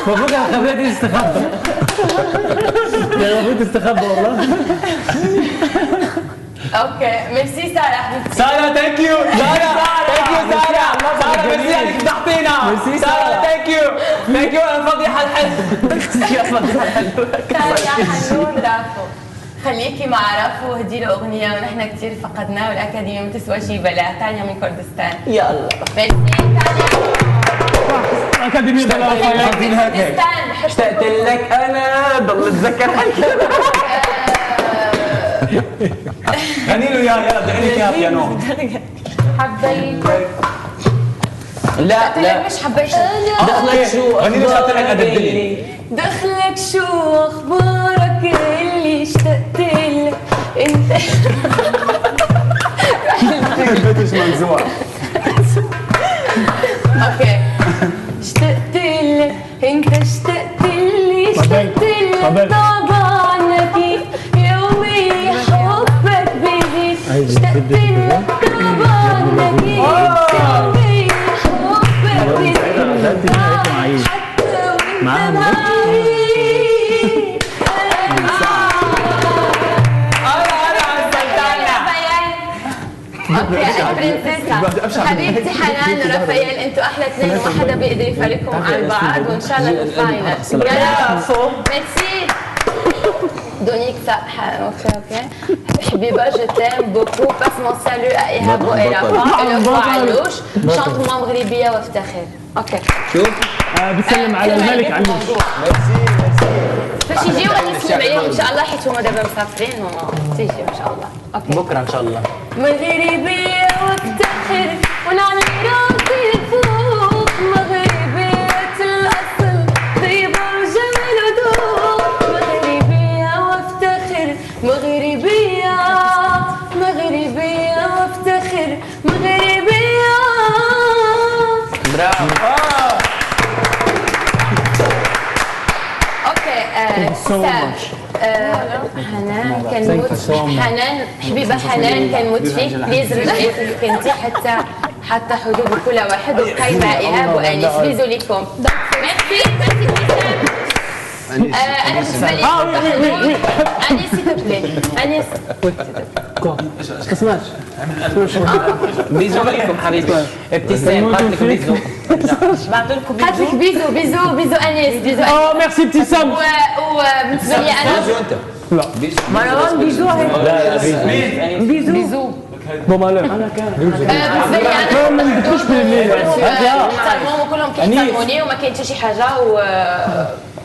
المفروض الخبرية دي تستخبى. المفروض تستخبى والله. اوكي ميرسي ساره حبيبتي. ساره ثانك يو. ساره ميرسي انك فتحتينا. ساره ثانك يو الفضيحه الحلوه. يا فضيحه الحلوه. ساره حنون رافو خليكي مع رافو وهدي له اغنيه ونحن كثير فقدناه والاكاديميه ما تسوى شيء بلا. تانيا من كردستان. يلا ميرسي تانيا. أكاديمية كردستان اشتقت لك انا ضل اتذكر غني له يلا ادعي لك يا بيانو. حبيتك. لا مش حبيتك. دخلك شو غني له شاطر لك ادبني. دخلك شو اخبارك اللي اشتقت لك انت. البيت منزوع. اوكي اشتقت لك انت اشتقت لك طبعا اكيد يومي حبك بيزيد. اشتقت لك طبعا اكيد يومي حبك بيزيد حتى وانت معي. اوكي برنسيسا حبيبتي حنان ورافائيل انتوا احلى اثنين وما حدا بيقدر يفرقكم عن بعض وان شاء الله بالفاينل. يا رافو ميرسي. دونيك اوكي حبيبه جو تيم بوكو باس مون سالو à ايهاب وإرافا الأخوة علوش شانطمة مغربية وافتخر. اوكي شوف بسلم على الملك علوش. باش يجيو غادي نسلم عليهم ان شاء الله حيت هما دابا مسافرين وتيجيو ان شاء الله. اوكي بكره ان شاء الله. مغربية وافتخر ونعلي راسي فوق مغربية الأصل طيبة وجمال وذوق. مغربية وافتخر مغربية وافتخر مغربية. برافو. حنان كنموت حنان حبيبه حنان كنموت فيك بليز رجعي فيك كنتي حتى حدود كل واحد وبقاي مع ايهاب وانيس بيزو ليكم. ميرسي انا بالنسبه لي انيس سيتبلي انيس اسمعش بيزو لكم حبيبي. ابتسام قالت لك بيزو. بعث لكم بيزو انيس بيزو. ميرسي ابتسام. وبالنسبه لي انا لا مروان بيزو لا بيزو بومالك. بالنسبه لي انا ما بدكوش بالليل. كيحترموني وكلهم كيحترموني وما كاين حتى شي حاجه و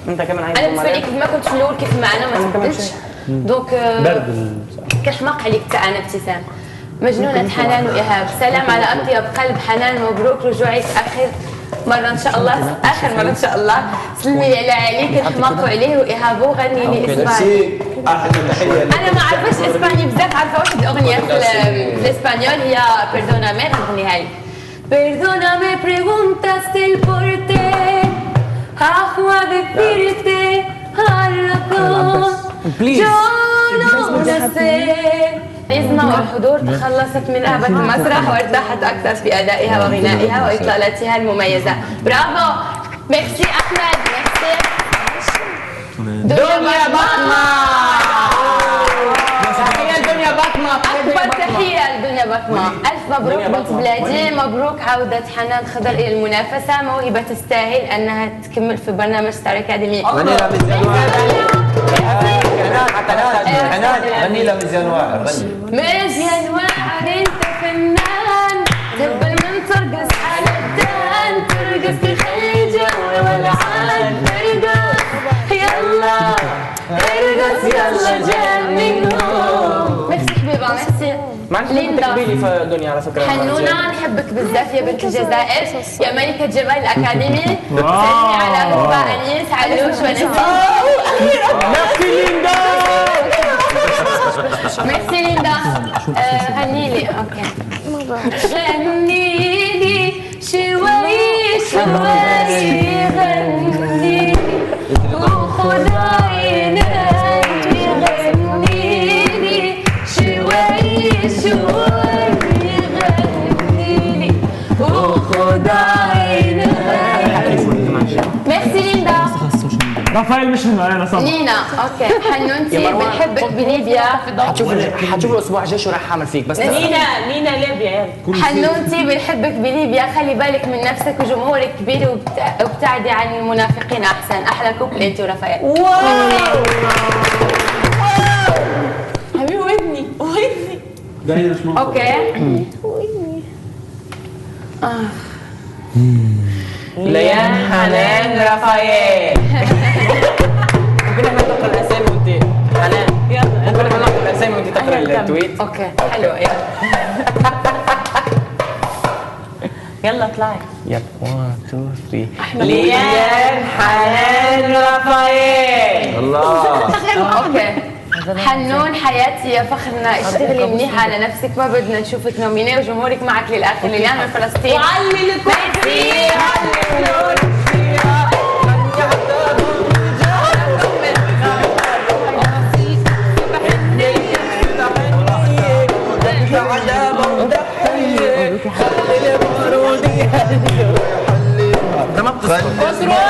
انت كمان عايز انا بالنسبه لي كيف ما كنت في الاول كيف ما انا ما تقبلتش دونك كنحماق عليك حتى انا ابتسام. مجنونه حنان وايهاب سلام على اطيب قلب حنان مبروك رجوعك مرة إن شاء الله آخر مرة إن شاء الله. سلمي لي على علي كنحماقوا عليه وإيهابو غني لي إسباني. أنا ما عرفتش إسباني بزاف عارفة واحد أغنية في الإسبانيول هي بيردونامي غنغنيها لك. Perdóname preguntaste el porqué agua decirte algo yo no sé. الكاريزما والحضور تخلصت من لعبة المسرح وارتاحت أكثر في أدائها وغنائها وإطلالتها المميزة. برافو ميرسي أحمد. ميرسي دنيا بطمة. تحية دنيا بطمة. أكبر تحية لدنيا بطمة. ألف مبروك بنت بلادي. مبروك عودة حنان خضر إلى المنافسة. موهبة تستاهل أنها تكمل في برنامج ستار أكاديمي. غني لها مزيانوار. مزيانوار انت فنان تقبل من ترقص على الدان ترقص تخلي جو والعان ترقص يلا ارقص يلا جننهم. ميرسي حبيبه ميرسي. ما عندك تقبيلي في دنيا على فكره. حنونه نحبك بزاف يا بنت الجزائر يا ملكه جمال الاكاديمي. سلمي على هبه انيس علوش ونسيم. ميرسي ليندا. ميرسي ليندا. غني لي اوكي غني لي شوي شوي غني لي وخذ عيني غني لي شوي شوي غني لي وخذ ميرسي ليندا. رافائيل مش معانا صح؟ نينا اوكي. حنونتي بنحبك بليبيا. حتشوف الاسبوع الجاي شو راح اعمل فيك بس نينا ليبيا يلا. حنونتي بنحبك بليبيا، خلي بالك من نفسك وجمهورك كبير وابتعدي عن المنافقين احسن. احلى كوبل انت ورافائيل. حبيبي ودني اوكي. ليان حنان رافائيل. ممكن احنا نقرا الاسامي وانت حنان. يلا ممكن احنا نقرا الاسامي وانت تقرا التويت. اوكي حلو يلا. يلا اطلعي. يلا 1 2 3 ليان حنان رافائيل. الله اوكي. حنون حياتي يا فخرنا، اشتغلي منيح على نفسك، ما بدنا نشوفك نومينيه وجمهورك معك للاخر. ليان من فلسطين. وعلي الكرسي ده ما بتصير.